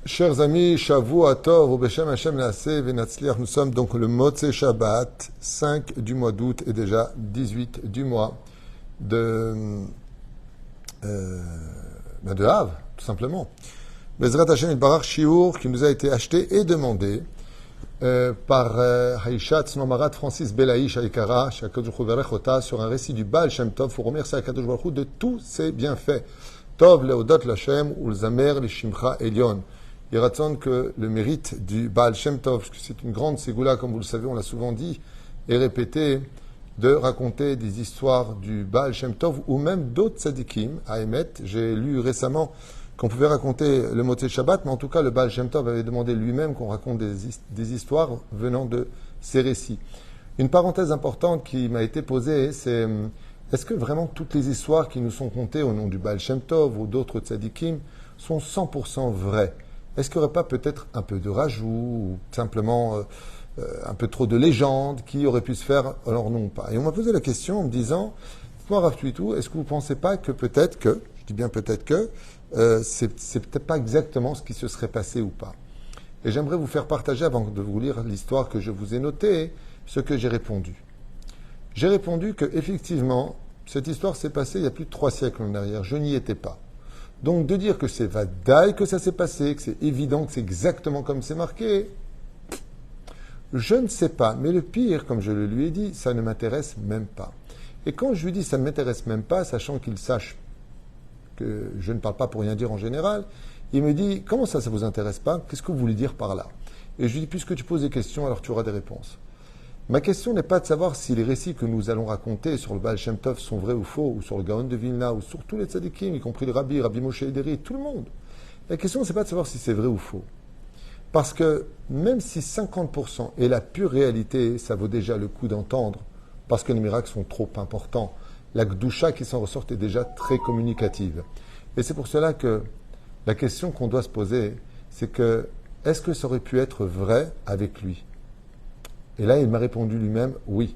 Chers amis, Shavua Tov, Ubeshem Hashem Naaseh Venatzliach, nous sommes donc le Motzei Shabbat, 5 du mois d'août et déjà 18 du mois de, de Av, tout simplement. Bezrat Hashem Yitbarach Shiur qui nous a été acheté et demandé par Haïcha Tznomarat Francis Belaïch Haïkara, Shakadosh Baruch Hu Verechota, sur un récit du Baal Shem Tov. Il faut remercier Akadosh Baruch Hu de tous ses bienfaits. Tov Leodot Lashem Ulzamer Lishimcha Elion. Il raconte que le mérite du Baal Shem Tov, que c'est une grande ségoula, comme vous le savez, on l'a souvent dit et répété, de raconter des histoires du Baal Shem Tov ou même d'autres tzadikim à Emet. J'ai lu récemment qu'on pouvait raconter le Motzei Shabbat, mais en tout cas, le Baal Shem Tov avait demandé lui-même qu'on raconte des histoires venant de ces récits. Une parenthèse importante qui m'a été posée, c'est est-ce que vraiment toutes les histoires qui nous sont contées au nom du Baal Shem Tov ou d'autres tzadikim sont 100% vraies? Est-ce qu'il n'y aurait pas peut-être un peu de rajout ou simplement un peu trop de légendes qui auraient pu se faire alors non pas? Et on m'a posé la question en me disant, moi Rav Tuitou, est-ce que vous ne pensez pas que peut-être que, je dis bien peut-être que, c'est peut-être pas exactement ce qui se serait passé ou pas? Et j'aimerais vous faire partager, avant de vous lire l'histoire que je vous ai notée, ce que j'ai répondu. J'ai répondu que effectivement, cette histoire s'est passée il y a plus de 3 siècles en arrière. Je n'y étais pas. Donc de dire que c'est vadaï que ça s'est passé, que c'est évident, que c'est exactement comme c'est marqué, je ne sais pas. Mais le pire, comme je le lui ai dit, ça ne m'intéresse même pas. Et quand je lui dis ça ne m'intéresse même pas, sachant qu'il sache que je ne parle pas pour rien dire en général, il me dit, comment ça vous intéresse pas? Qu'est-ce que vous voulez dire par là? Et je lui dis, puisque tu poses des questions, alors tu auras des réponses. Ma question n'est pas de savoir si les récits que nous allons raconter sur le Baal Shem Tov sont vrais ou faux, ou sur le Gaon de Vilna, ou sur tous les tzadikim, y compris le Rabbi Moshe Ederi, tout le monde. La question, c'est pas de savoir si c'est vrai ou faux. Parce que même si 50% est la pure réalité, ça vaut déjà le coup d'entendre, parce que les miracles sont trop importants. La Gdusha qui s'en ressort est déjà très communicative. Et c'est pour cela que la question qu'on doit se poser, c'est que, est-ce que ça aurait pu être vrai avec lui? Et là, il m'a répondu lui-même, oui.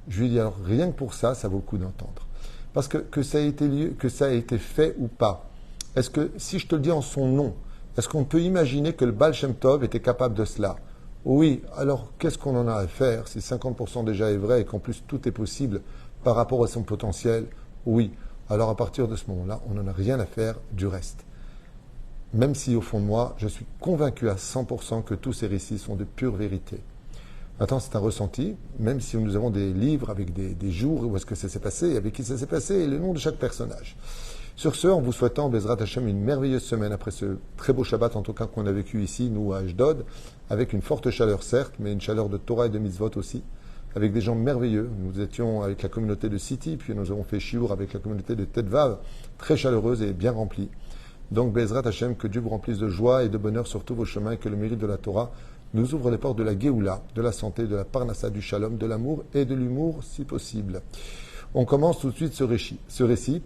Je lui ai dit, alors rien que pour ça, ça vaut le coup d'entendre. Parce que ça a été fait ou pas. Est-ce que, si je te le dis en son nom, est-ce qu'on peut imaginer que le Baal Shem Tov était capable de cela? Oui, alors qu'est-ce qu'on en a à faire si 50% déjà est vrai et qu'en plus tout est possible par rapport à son potentiel? Oui. Alors à partir de ce moment-là, on n'en a rien à faire du reste. Même si au fond de moi, je suis convaincu à 100% que tous ces récits sont de pure vérité. Maintenant, c'est un ressenti, même si nous avons des livres avec des jours où est-ce que ça s'est passé, avec qui ça s'est passé, et le nom de chaque personnage. Sur ce, en vous souhaitant, Bezrat Hashem, une merveilleuse semaine après ce très beau Shabbat, en tout cas qu'on a vécu ici, nous, à Ashdod, avec une forte chaleur, certes, mais une chaleur de Torah et de Mitzvot aussi, avec des gens merveilleux. Nous étions avec la communauté de City, puis nous avons fait Shiur avec la communauté de Tetvav, très chaleureuse et bien remplie. Donc, Bezrat Hashem, que Dieu vous remplisse de joie et de bonheur sur tous vos chemins, et que le mérite de la Torah nous ouvre les portes de la Géoula, de la santé, de la Parnassa, du Shalom, de l'amour et de l'humour, si possible. On commence tout de suite ce récit,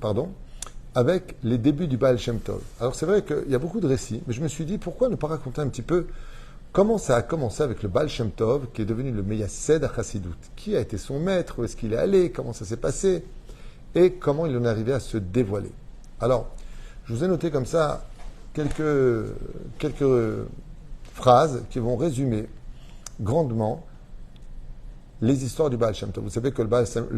avec les débuts du Baal Shem Tov. Alors c'est vrai qu'il y a beaucoup de récits, mais je me suis dit, pourquoi ne pas raconter un petit peu comment ça a commencé avec le Baal Shem Tov, qui est devenu le Meyassed à Chassidut? Qui a été son maître? Où est-ce qu'il est allé? Comment ça s'est passé? Et comment il en est arrivé à se dévoiler? Alors, je vous ai noté comme ça quelques phrases qui vont résumer grandement les histoires du Baal Shem Tov. Vous savez que le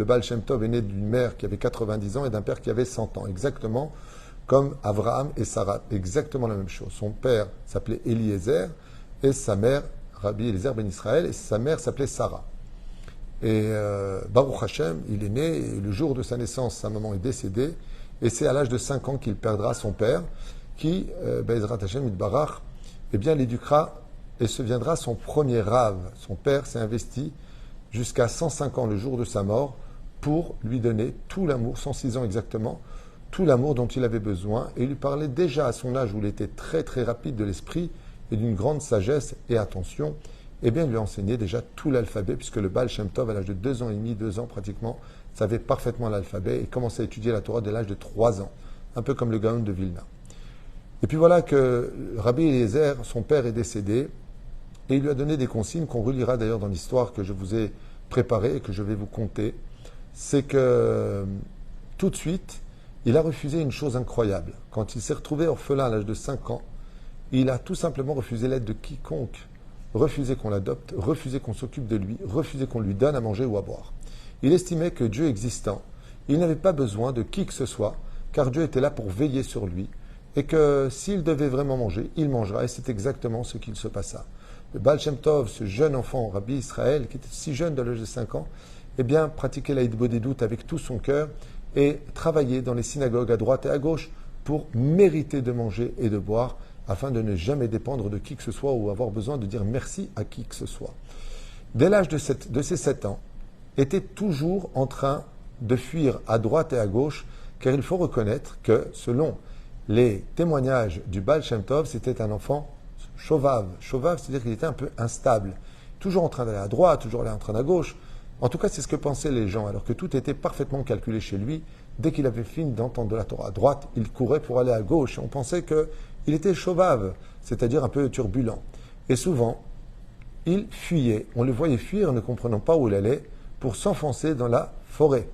Baal Shem Tov est né d'une mère qui avait 90 ans et d'un père qui avait 100 ans, exactement comme Avraham et Sarah, exactement la même chose. Son père s'appelait Eliezer et sa mère, Rabbi Eliezer ben Israël, et sa mère s'appelait Sarah. Et Baruch Hashem, il est né, et le jour de sa naissance, sa maman est décédée, et c'est à l'âge de 5 ans qu'il perdra son père, qui, Bezrat Hashem, Yitbarach, eh bien, l'éduquera et se viendra son premier rave. Son père s'est investi jusqu'à 105 ans, le jour de sa mort, pour lui donner tout l'amour, 106 ans exactement, tout l'amour dont il avait besoin. Et il lui parlait déjà à son âge où il était très très rapide de l'esprit et d'une grande sagesse et attention. Eh bien, il lui enseignait déjà tout l'alphabet, puisque le Baal Shem Tov, à l'âge de 2 ans et demi, 2 ans pratiquement, savait parfaitement l'alphabet et commençait à étudier la Torah dès l'âge de 3 ans, un peu comme le Gaon de Vilna. Et puis voilà que Rabbi Eliezer, son père, est décédé et il lui a donné des consignes qu'on relira d'ailleurs dans l'histoire que je vous ai préparée et que je vais vous conter. C'est que tout de suite, il a refusé une chose incroyable. Quand il s'est retrouvé orphelin à l'âge de 5 ans, il a tout simplement refusé l'aide de quiconque, refusé qu'on l'adopte, refusé qu'on s'occupe de lui, refusé qu'on lui donne à manger ou à boire. Il estimait que Dieu existant, il n'avait pas besoin de qui que ce soit, car Dieu était là pour veiller sur lui, et que s'il devait vraiment manger, il mangera, et c'est exactement ce qu'il se passa. Le Baal Shem Tov, ce jeune enfant, Rabbi Israël, qui était si jeune, de l'âge de 5 ans, eh bien, pratiquait la Hitbo des doutes avec tout son cœur, et travaillait dans les synagogues à droite et à gauche pour mériter de manger et de boire, afin de ne jamais dépendre de qui que ce soit ou avoir besoin de dire merci à qui que ce soit. Dès l'âge de ses 7 ans, était toujours en train de fuir à droite et à gauche, car il faut reconnaître que, selon les témoignages du Baal Shem Tov, c'était un enfant chauve. Chauve, c'est-à-dire qu'il était un peu instable, toujours en train d'aller à droite, toujours aller en train à gauche. En tout cas, c'est ce que pensaient les gens, alors que tout était parfaitement calculé chez lui. Dès qu'il avait fini d'entendre de la Torah à droite, il courait pour aller à gauche. On pensait qu'il était chauvave, c'est-à-dire un peu turbulent. Et souvent, il fuyait. On le voyait fuir, ne comprenant pas où il allait, pour s'enfoncer dans la forêt.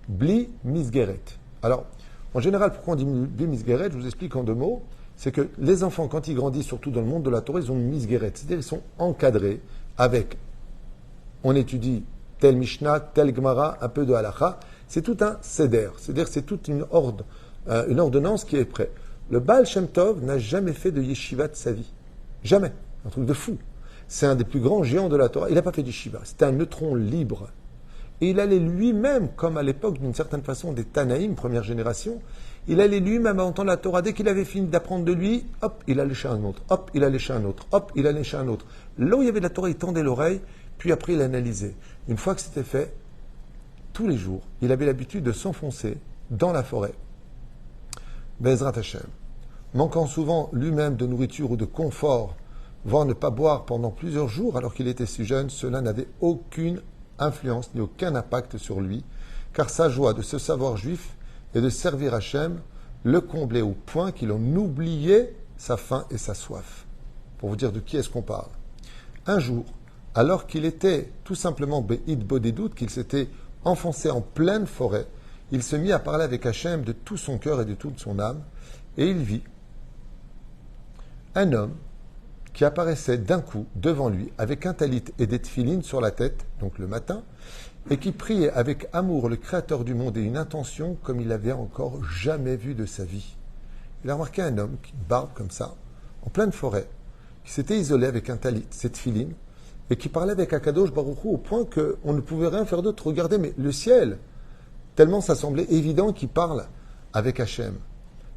Bli misgeret. Alors, en général, pourquoi on dit bli misgeret? Je vous explique en 2 mots. C'est que les enfants, quand ils grandissent, surtout dans le monde de la Torah, ils ont une misgeret. C'est-à-dire qu'ils sont encadrés avec, on étudie tel Mishnah, tel Gemara, un peu de Halacha. C'est tout un seder. C'est-à-dire c'est toute une ordonnance qui est prête. Le Baal Shem Tov n'a jamais fait de yeshiva de sa vie. Jamais. Un truc de fou. C'est un des plus grands géants de la Torah. Il n'a pas fait de yeshiva. C'était un neutron libre. Et il allait lui-même, comme à l'époque d'une certaine façon des Tanaïm, première génération, il allait lui-même entendre la Torah. Dès qu'il avait fini d'apprendre de lui, hop, il allait chez un autre. Hop, il allait chez un autre. Hop, il allait chez un autre. Là où il y avait de la Torah, il tendait l'oreille, puis après il analysait. Une fois que c'était fait, tous les jours, il avait l'habitude de s'enfoncer dans la forêt. Bezrat Hashem, manquant souvent lui-même de nourriture ou de confort, voire ne pas boire pendant plusieurs jours alors qu'il était si jeune, cela n'avait aucune influence ni aucun impact sur lui, car sa joie de se savoir juif et de servir Hachem le comblait au point qu'il en oubliait sa faim et sa soif. Pour vous dire de qui est-ce qu'on parle. Un jour, alors qu'il était tout simplement Be'id Bodédout, qu'il s'était enfoncé en pleine forêt, il se mit à parler avec Hachem de tout son cœur et de toute son âme, et il vit un homme qui apparaissait d'un coup devant lui avec un talit et des tefilines sur la tête, donc le matin, et qui priait avec amour le Créateur du monde et une intention comme il n'avait encore jamais vu de sa vie. Il a remarqué un homme qui barbe comme ça, en pleine forêt, qui s'était isolé avec un talit, ses tefilines, et qui parlait avec Akadosh Baruch Hu au point qu'on ne pouvait rien faire d'autre. Regardez, mais le ciel, tellement ça semblait évident qu'il parle avec Hachem.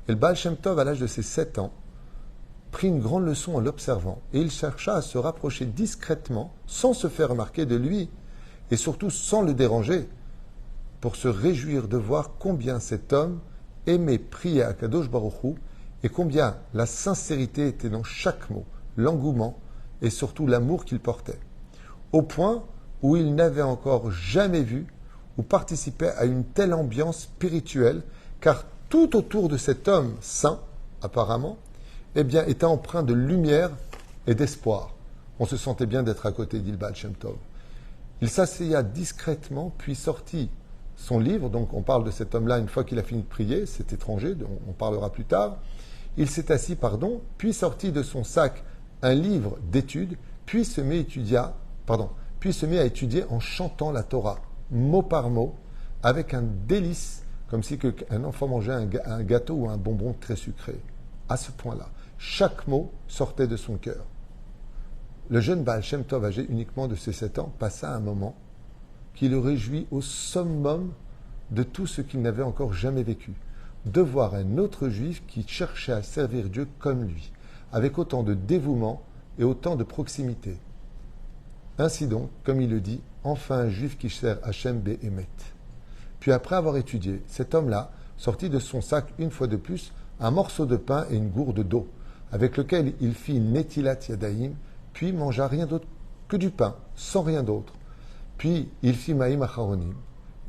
Et le Baal Shem Tov, à l'âge de ses 7 ans, prit une grande leçon en l'observant, et il chercha à se rapprocher discrètement, sans se faire remarquer de lui, et surtout sans le déranger, pour se réjouir de voir combien cet homme aimait prier à Kadosh Baruch Hu, et combien la sincérité était dans chaque mot, l'engouement, et surtout l'amour qu'il portait, au point où il n'avait encore jamais vu ou participé à une telle ambiance spirituelle, car tout autour de cet homme saint, apparemment, eh bien, était empreint de lumière et d'espoir. On se sentait bien d'être à côté d'Il-Baal Shem Tov. Il s'asseya discrètement, puis sortit son livre. Donc, on parle de cet homme-là une fois qu'il a fini de prier. C'est étranger, on parlera plus tard. Il s'est assis, puis sortit de son sac un livre d'études, puis se mit à étudier en chantant la Torah, mot par mot, avec un délice, comme si un enfant mangeait un gâteau ou un bonbon très sucré. À ce point-là, chaque mot sortait de son cœur. Le jeune Baal Shem Tov, âgé uniquement de ses 7 ans, passa un moment qui le réjouit au summum de tout ce qu'il n'avait encore jamais vécu. De voir un autre juif qui cherchait à servir Dieu comme lui, avec autant de dévouement et autant de proximité. Ainsi donc, comme il le dit, enfin un juif qui sert Hachem Be'emet. Puis après avoir étudié, cet homme-là sortit de son sac une fois de plus un morceau de pain et une gourde d'eau, avec lequel il fit Netilat Yadayim, puis mangea rien d'autre que du pain, sans rien d'autre. Puis il fit Maïm Acharonim,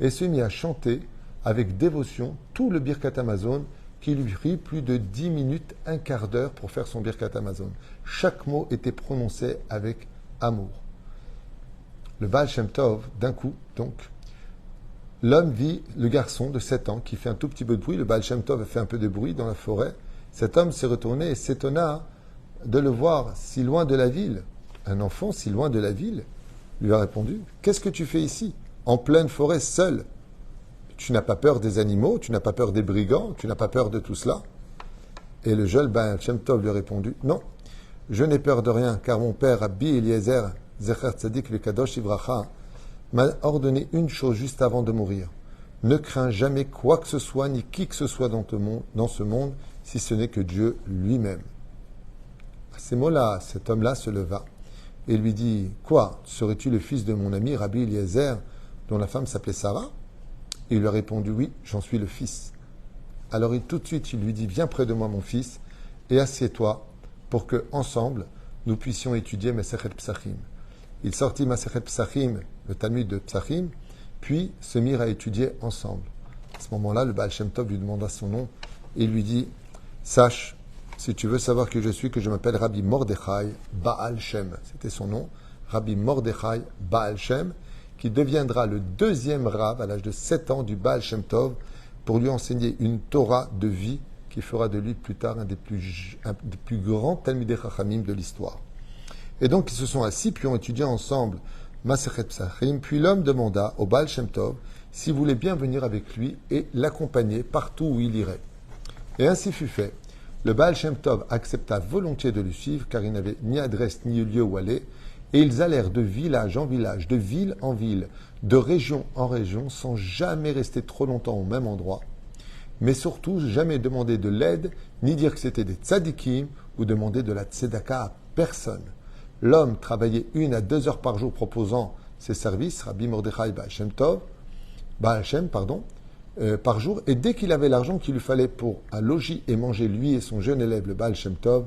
et se mit à chanter avec dévotion tout le Birkat Hamazon, qui lui prit plus de 10 minutes, un quart d'heure pour faire son Birkat Hamazon. Chaque mot était prononcé avec amour. Le Baal Shem Tov, d'un coup, donc, l'homme vit le garçon de 7 ans qui fait un tout petit peu de bruit. Le Baal Shem Tov a fait un peu de bruit dans la forêt. Cet homme s'est retourné et s'étonna de le voir si loin de la ville. Un enfant si loin de la ville lui a répondu, qu'est-ce que tu fais ici, en pleine forêt, seul? Tu n'as pas peur des animaux, tu n'as pas peur des brigands, tu n'as pas peur de tout cela? Et le jeune Baal Shem Tov lui a répondu, non, je n'ai peur de rien, car mon père, Rabbi Eliezer, Zecher Tzadik le Kadosh Ivracha, m'a ordonné une chose juste avant de mourir. Ne crains jamais quoi que ce soit, ni qui que ce soit dans ce monde, si ce n'est que Dieu lui-même. À ces mots-là, cet homme-là se leva et lui dit, quoi, serais-tu le fils de mon ami Rabbi Eliezer, dont la femme s'appelait Sarah? Et il lui a répondu, oui, j'en suis le fils. Alors tout de suite, il lui dit, viens près de moi, mon fils, et assieds-toi, pour que, ensemble, nous puissions étudier Masechet Psachim. Il sortit Masechet Psachim, le Talmud de Psachim, puis se mirent à étudier ensemble. À ce moment-là, le Baal Shem Tov lui demanda son nom et lui dit, sache, si tu veux savoir qui je suis, que je m'appelle Rabbi Mordechai Baal Shem. C'était son nom, Rabbi Mordechai Baal Shem, qui deviendra le deuxième Rav à l'âge de 7 ans du Baal Shem Tov pour lui enseigner une Torah de vie qui fera de lui plus tard un des plus grands Talmidei Chachamim de l'histoire. Et donc ils se sont assis puis ont étudié ensemble Masechet Psachim, puis l'homme demanda au Baal Shem Tov s'il voulait bien venir avec lui et l'accompagner partout où il irait. Et ainsi fut fait. Le Baal Shem Tov accepta volontiers de le suivre car il n'avait ni adresse ni lieu où aller, et ils allèrent de village en village, de ville en ville, de région en région, sans jamais rester trop longtemps au même endroit, mais surtout jamais demander de l'aide, ni dire que c'était des tzadikim, ou demander de la tzedaka à personne. L'homme travaillait 1 à 2 heures par jour proposant ses services, Rabbi Mordechai Baal Shem, par jour, et dès qu'il avait l'argent qu'il lui fallait pour un logis et manger lui et son jeune élève, le Baal Shem Tov,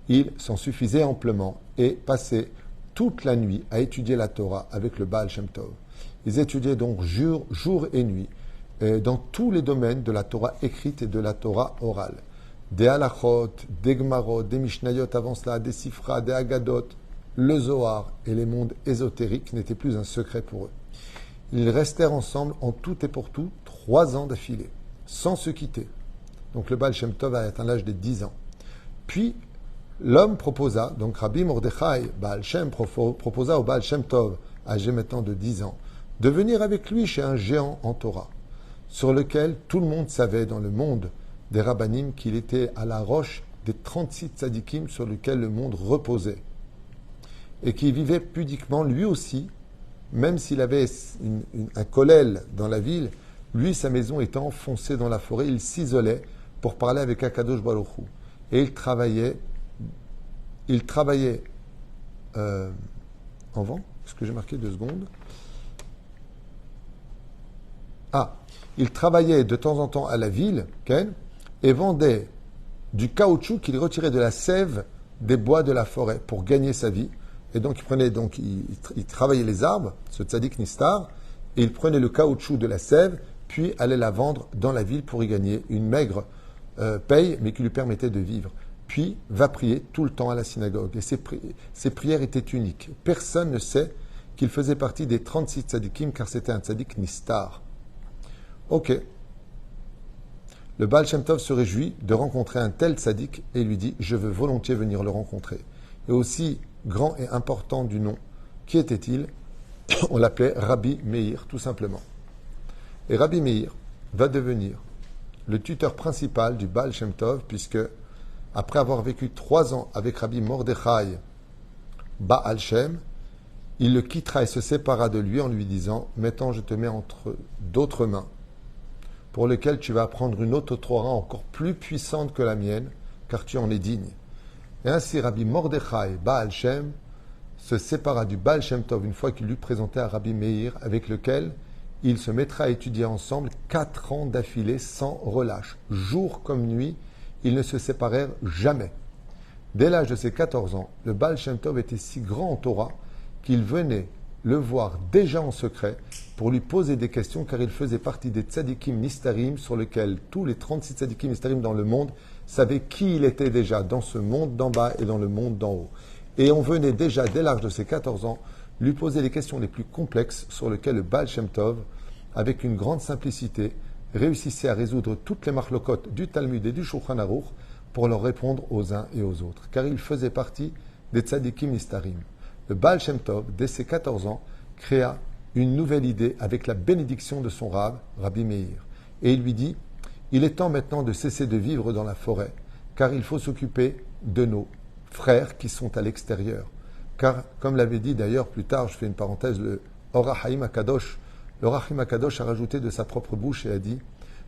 il s'en suffisait amplement et passait toute la nuit à étudier la Torah avec le Baal Shem Tov. Ils étudiaient donc jour et nuit dans tous les domaines de la Torah écrite et de la Torah orale. Des halachot, des gmarot, des mishnayot avant cela, des sifra, des agadot, le Zohar et les mondes ésotériques n'étaient plus un secret pour eux. Ils restèrent ensemble en tout et pour tout 3 ans d'affilée, sans se quitter. Donc le Baal Shem Tov a atteint l'âge de 10 ans. Puis l'homme proposa, donc Rabbi Mordechai Baal Shem proposa au Baal Shem Tov, âgé maintenant de 10 ans, de venir avec lui chez un géant en Torah, sur lequel tout le monde savait dans le monde des rabbanim qu'il était à la roche des 36 tzadikim sur lequel le monde reposait, et qui vivait pudiquement lui aussi, même s'il avait un kollel dans la ville, lui, sa maison étant enfoncée dans la forêt, il s'isolait pour parler avec Akadosh Baruch Hu. Et il travaillait en vent. Est-ce que j'ai marqué 2 secondes? Il travaillait de temps en temps à la ville, Ken, et vendait du caoutchouc qu'il retirait de la sève des bois de la forêt pour gagner sa vie. Et donc il travaillait les arbres, ce tzaddik Nistar, et il prenait le caoutchouc de la sève, puis allait la vendre dans la ville pour y gagner une maigre paye, mais qui lui permettait de vivre. Puis va prier tout le temps à la synagogue. Et ses prières étaient uniques. Personne ne sait qu'il faisait partie des 36 tzadikim, car c'était un tzaddik Nistar. Ok. Le Baal Shem Tov se réjouit de rencontrer un tel tzaddik et lui dit « Je veux volontiers venir le rencontrer ». Et aussi grand et important du nom, qui était-il? On l'appelait Rabbi Meir, tout simplement. Et Rabbi Meir va devenir le tuteur principal du Baal Shem Tov, puisque après avoir vécu 3 ans avec Rabbi Mordechai Baal Shem, il le quittera et se sépara de lui en lui disant « Maintenant je te mets entre d'autres mains, pour lesquelles tu vas apprendre une autre Torah encore plus puissante que la mienne, car tu en es digne. » Et ainsi Rabbi Mordechai Baal Shem se sépara du Baal Shem Tov une fois qu'il lui présentait à Rabbi Meir, avec lequel il se mettra à étudier ensemble 4 ans d'affilée sans relâche. Jour comme nuit, ils ne se séparèrent jamais. Dès l'âge de ses 14 ans, le Baal Shem Tov était si grand en Torah qu'il venait le voir déjà en secret pour lui poser des questions, car il faisait partie des tzadikim nistarim sur lesquels tous les 36 tzadikim nistarim dans le monde savaient qui il était déjà dans ce monde d'en bas et dans le monde d'en haut. Et on venait déjà, dès l'âge de ses 14 ans, lui poser les questions les plus complexes sur lesquelles le Baal Shem Tov, avec une grande simplicité, réussissait à résoudre toutes les marlocotes du Talmud et du Shulchan Aruch pour leur répondre aux uns et aux autres, car il faisait partie des tzadikim nistarim. Le Baal Shem Tov, dès ses 14 ans, créa une nouvelle idée avec la bénédiction de son Rav, Rabbi Meir. Et il lui dit, il est temps maintenant de cesser de vivre dans la forêt, car il faut s'occuper de nos frères qui sont à l'extérieur. Car, comme l'avait dit d'ailleurs plus tard, je fais une parenthèse, le Or HaChaim HaKadosh, le Or HaChaim HaKadosh a rajouté de sa propre bouche et a dit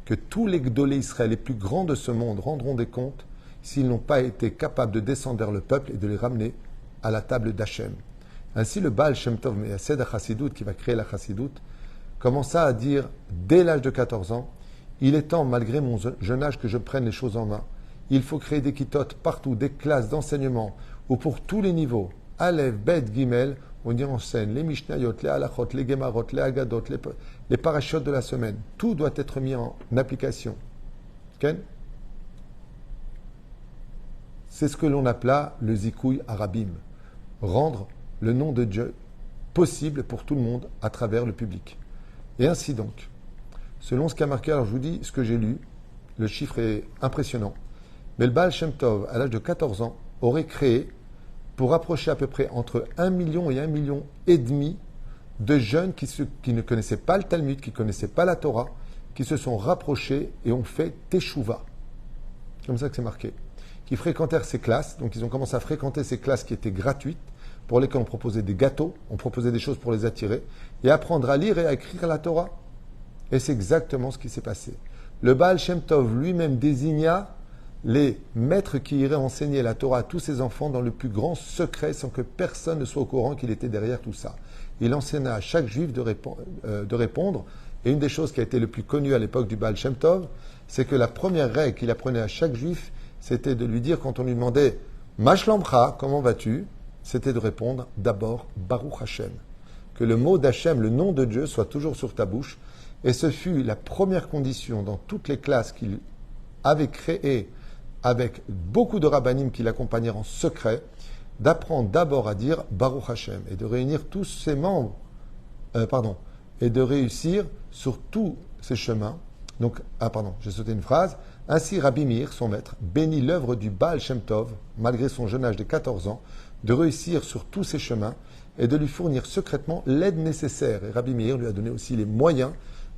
que tous les Gdolé Israël, les plus grands de ce monde, rendront des comptes s'ils n'ont pas été capables de descendre vers le peuple et de les ramener à la table d'Hachem. Ainsi, le Baal Shem Tov Meyased HaChassidut, qui va créer la Chassidut, commença à dire, dès l'âge de 14 ans, il est temps, malgré mon jeune âge, que je prenne les choses en main. Il faut créer des kitotes partout, des classes d'enseignement, où pour tous les niveaux, Aleph, Bet, Gimel, on y enseigne les Mishnayot, les Halachot, les Gemarot, les Agadot, les parachutes de la semaine. Tout doit être mis en application. Ken? C'est ce que l'on appela le Zikouy Arabim. Rendre le nom de Dieu possible pour tout le monde à travers le public. Et ainsi donc, selon ce qu'a marqué, alors je vous dis ce que j'ai lu, le chiffre est impressionnant, mais le Baal Shem Tov, à l'âge de 14 ans, aurait créé, pour rapprocher à peu près entre 1 million et 1,5 million de jeunes qui ne connaissaient pas le Talmud, qui ne connaissaient pas la Torah, qui se sont rapprochés et ont fait Teshuvah. Comme ça que c'est marqué. Qui fréquentèrent ces classes, donc ils ont commencé à fréquenter ces classes qui étaient gratuites, pour lesquelles on proposait des gâteaux, on proposait des choses pour les attirer, et apprendre à lire et à écrire la Torah. Et c'est exactement ce qui s'est passé. Le Baal Shem Tov lui-même désigna les maîtres qui iraient enseigner la Torah à tous ses enfants dans le plus grand secret, sans que personne ne soit au courant qu'il était derrière tout ça. Il enseigna à chaque juif de répondre, et une des choses qui a été le plus connue à l'époque du Baal Shem Tov, c'est que la première règle qu'il apprenait à chaque juif, c'était de lui dire, quand on lui demandait « Mashlamcha, comment vas-tu ?», c'était de répondre d'abord « Baruch Hashem ». Que le mot d'Hachem, le nom de Dieu, soit toujours sur ta bouche. Et ce fut la première condition dans toutes les classes qu'il avait créées avec beaucoup de rabbinim qui l'accompagnèrent en secret, d'apprendre d'abord à dire Baruch Hashem et de réunir tous ses membres, et de réussir sur tous ces chemins. Donc, j'ai sauté une phrase. Ainsi, Rabbi Meir, son maître, bénit l'œuvre du Baal Shem Tov, malgré son jeune âge de 14 ans, de réussir sur tous ces chemins et de lui fournir secrètement l'aide nécessaire. Et Rabbi Meir lui a donné aussi les moyens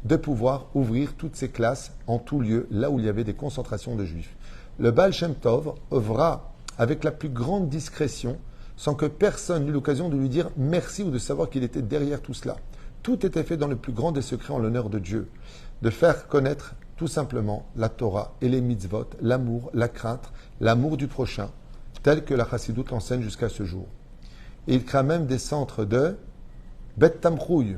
de pouvoir ouvrir toutes ces classes en tout lieu, là où il y avait des concentrations de juifs. Le Baal Shem Tov œuvra avec la plus grande discrétion, sans que personne n'eût l'occasion de lui dire merci ou de savoir qu'il était derrière tout cela. Tout était fait dans le plus grand des secrets en l'honneur de Dieu, de faire connaître tout simplement la Torah et les mitzvot, l'amour, la crainte, l'amour du prochain, tel que la Chassidut l'enseigne jusqu'à ce jour. Et il crée même des centres de Bet Tamchouy.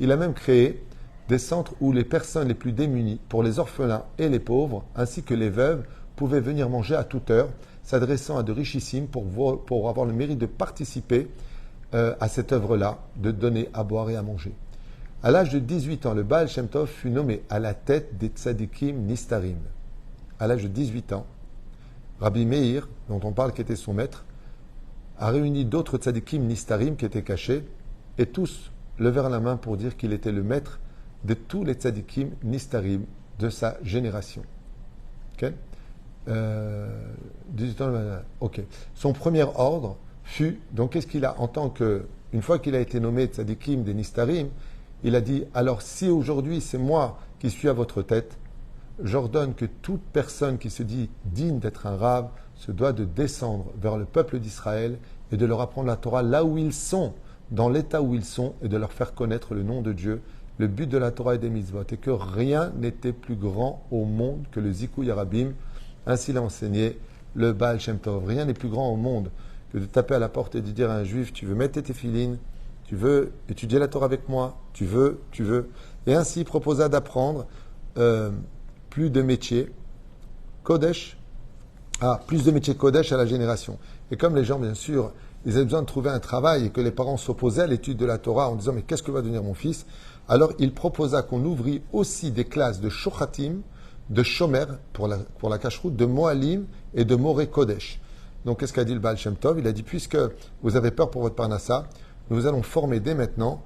Il a même créé des centres où les personnes les plus démunies, pour les orphelins et les pauvres, ainsi que les veuves, pouvaient venir manger à toute heure, s'adressant à de richissimes pour avoir le mérite de participer à cette œuvre-là, de donner à boire et à manger. À l'âge de 18 ans, le Baal Shem Tov fut nommé à la tête des tzadikim nistarim. À l'âge de 18 ans, Rabbi Meir, dont on parle qui était son maître, a réuni d'autres tzadikim nistarim qui étaient cachés, et tous levèrent la main pour dire qu'il était le maître de tous les tzadikim nistarim de sa génération. Ok, 18 ans, ok. Son premier ordre fut, donc qu'est-ce qu'il a en tant que, une fois qu'il a été nommé tzadikim des nistarim, il a dit, alors si aujourd'hui c'est moi qui suis à votre tête, j'ordonne que toute personne qui se dit digne d'être un rave se doit de descendre vers le peuple d'Israël et de leur apprendre la Torah là où ils sont, dans l'état où ils sont, et de leur faire connaître le nom de Dieu, le but de la Torah et des mitzvot, et que rien n'était plus grand au monde que le Zikouy Arabim. Ainsi l'a enseigné le Baal Shem Tov. Rien n'est plus grand au monde que de taper à la porte et de dire à un juif, tu veux mettre tes téphilines, tu veux étudier la Torah avec moi, tu veux. Et ainsi il proposa d'apprendre plus de métiers Kodesh, plus de métiers Kodesh à la génération. Et comme les gens, bien sûr, ils avaient besoin de trouver un travail et que les parents s'opposaient à l'étude de la Torah en disant, mais qu'est-ce que va devenir mon fils? Alors il proposa qu'on ouvrit aussi des classes de Shochatim, de Shomer pour la cacheroute, de Moalim et de Moré Kodesh. Donc qu'est-ce qu'a dit le Baal Shem Tov? Il a dit, puisque vous avez peur pour votre Parnassa, nous allons former dès maintenant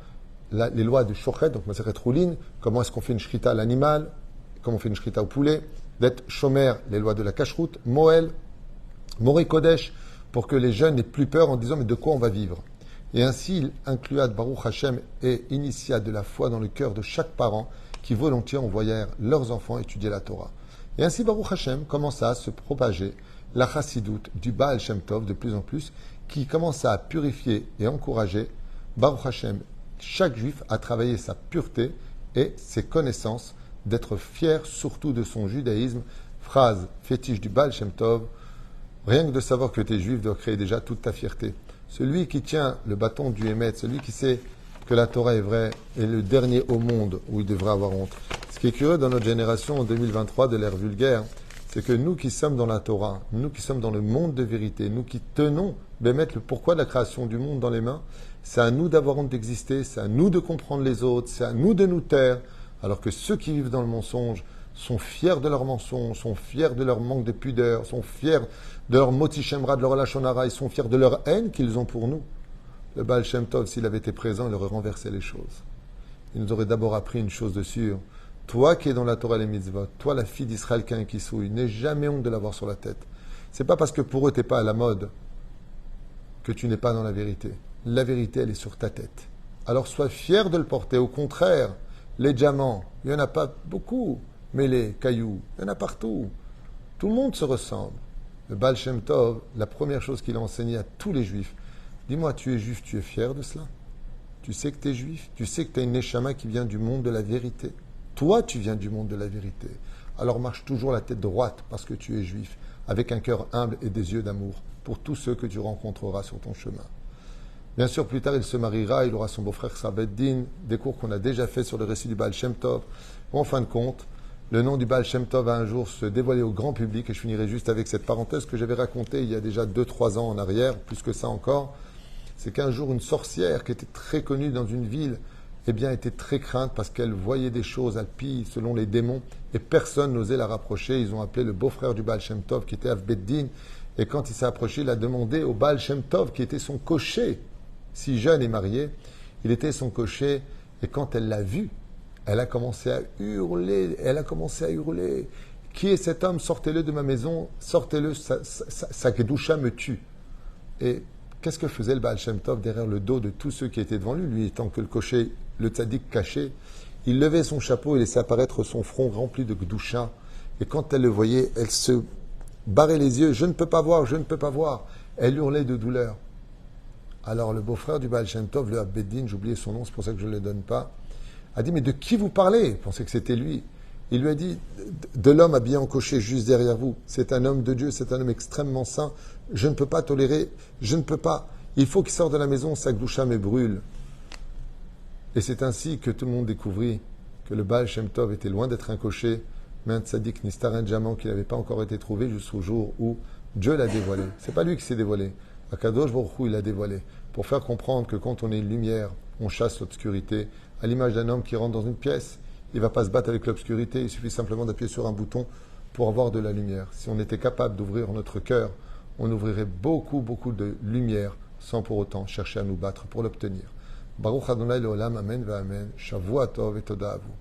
les lois de Shochet, donc Maseret Roulin, comment est-ce qu'on fait une shrita à l'animal, comment on fait une shrita au poulet, d'être shomer, les lois de la cacheroute, Moël, Moré Kodesh, pour que les jeunes n'aient plus peur en disant mais de quoi on va vivre. Et ainsi, il inclua Baruch Hashem et initia de la foi dans le cœur de chaque parent qui volontiers envoyèrent leurs enfants étudier la Torah. Et ainsi, Baruch Hashem commença à se propager la chassidoute du Baal Shem Tov de plus en plus, qui commença à purifier et encourager Baruch Hashem, chaque juif, à travailler sa pureté et ses connaissances, d'être fier surtout de son judaïsme. Phrase fétiche du Baal Shem Tov, rien que de savoir que tu es juif doit créer déjà toute ta fierté. Celui qui tient le bâton du Hémet, celui qui sait que la Torah est vraie, est le dernier au monde où il devrait avoir honte. Ce qui est curieux dans notre génération en 2023 de l'ère vulgaire, c'est que nous qui sommes dans la Torah, nous qui sommes dans le monde de vérité, nous qui tenons mettre le pourquoi de la création du monde dans les mains, c'est à nous d'avoir honte d'exister, c'est à nous de comprendre les autres, c'est à nous de nous taire, alors que ceux qui vivent dans le mensonge sont fiers de leur mensonge, sont fiers de leur manque de pudeur, sont fiers de leur motichemra, de leur lachonara, ils sont fiers de leur haine qu'ils ont pour nous. Le Baal Shem Tov, s'il avait été présent, il aurait renversé les choses. Il nous aurait d'abord appris une chose de sûre. Toi qui es dans la Torah et les mitzvot, toi la fille d'Israël qui souille, n'aie jamais honte de l'avoir sur la tête. C'est pas parce que pour eux t'es pas à la mode que tu n'es pas dans la vérité. La vérité, elle est sur ta tête. Alors sois fier de le porter. Au contraire, les diamants, il n'y en a pas beaucoup, mais les cailloux, il y en a partout. Tout le monde se ressemble. Le Baal Shem Tov, la première chose qu'il a enseigné à tous les juifs, dis-moi, tu es juif, tu es fier de cela? Tu sais que tu es juif? Tu sais que tu as une neshama qui vient du monde de la vérité? Toi, tu viens du monde de la vérité. Alors marche toujours la tête droite parce que tu es juif, avec un cœur humble et des yeux d'amour pour tous ceux que tu rencontreras sur ton chemin. Bien sûr, plus tard, il se mariera, il aura son beau-frère Sabeddin, des cours qu'on a déjà fait sur le récit du Baal Shem Tov. En fin de compte, le nom du Baal Shem Tov va un jour se dévoiler au grand public, et je finirai juste avec cette parenthèse que j'avais racontée il y a déjà 2-3 ans en arrière, plus que ça encore. C'est qu'un jour, une sorcière qui était très connue dans une ville, eh bien, était très crainte parce qu'elle voyait des choses à pis selon les démons, et personne n'osait la rapprocher. Ils ont appelé le beau-frère du Baal Shem Tov, qui était Avbeddin, et quand il s'est approché, il a demandé au Baal Shem Tov, qui était son cocher, si jeune et marié, il était son cocher, et quand elle l'a vu, elle a commencé à hurler, Qui est cet homme? Sortez-le de ma maison, sortez-le, sa kedusha me tue. Et qu'est-ce que faisait le Baal Shem Tov derrière le dos de tous ceux qui étaient devant lui, lui étant que le cocher, le tzaddik caché? Il levait son chapeau et laissait apparaître son front rempli de kedusha, et quand elle le voyait, elle se barrait les yeux, je ne peux pas voir, je ne peux pas voir. Elle hurlait de douleur. Alors le beau-frère du Baal Shem Tov, le Abbeddin, j'ai oublié son nom, c'est pour ça que je ne le donne pas, a dit, mais de qui vous parlez? Il pensait que c'était lui. Il lui a dit, de l'homme habillé en cocher juste derrière vous. C'est un homme de Dieu, c'est un homme extrêmement saint. Je ne peux pas tolérer, je ne peux pas. Il faut qu'il sorte de la maison, sa gdoucha me brûle. Et c'est ainsi que tout le monde découvrit que le Baal Shem Tov était loin d'être un cocher, mais un tzaddik Nistaren Jaman qui n'avait pas encore été trouvé jusqu'au jour où Dieu l'a dévoilé. C'est pas lui qui s'est dévoilé. Akadosh Baruch Hu, il l'a dévoilé pour faire comprendre que quand on est lumière, on chasse l'obscurité. À l'image d'un homme qui rentre dans une pièce, il ne va pas se battre avec l'obscurité, il suffit simplement d'appuyer sur un bouton pour avoir de la lumière. Si on était capable d'ouvrir notre cœur, on ouvrirait beaucoup, beaucoup de lumière sans pour autant chercher à nous battre pour l'obtenir. Baruch Adonai Leolam, Amen va Amen. Shavua Tov et Toda à vous.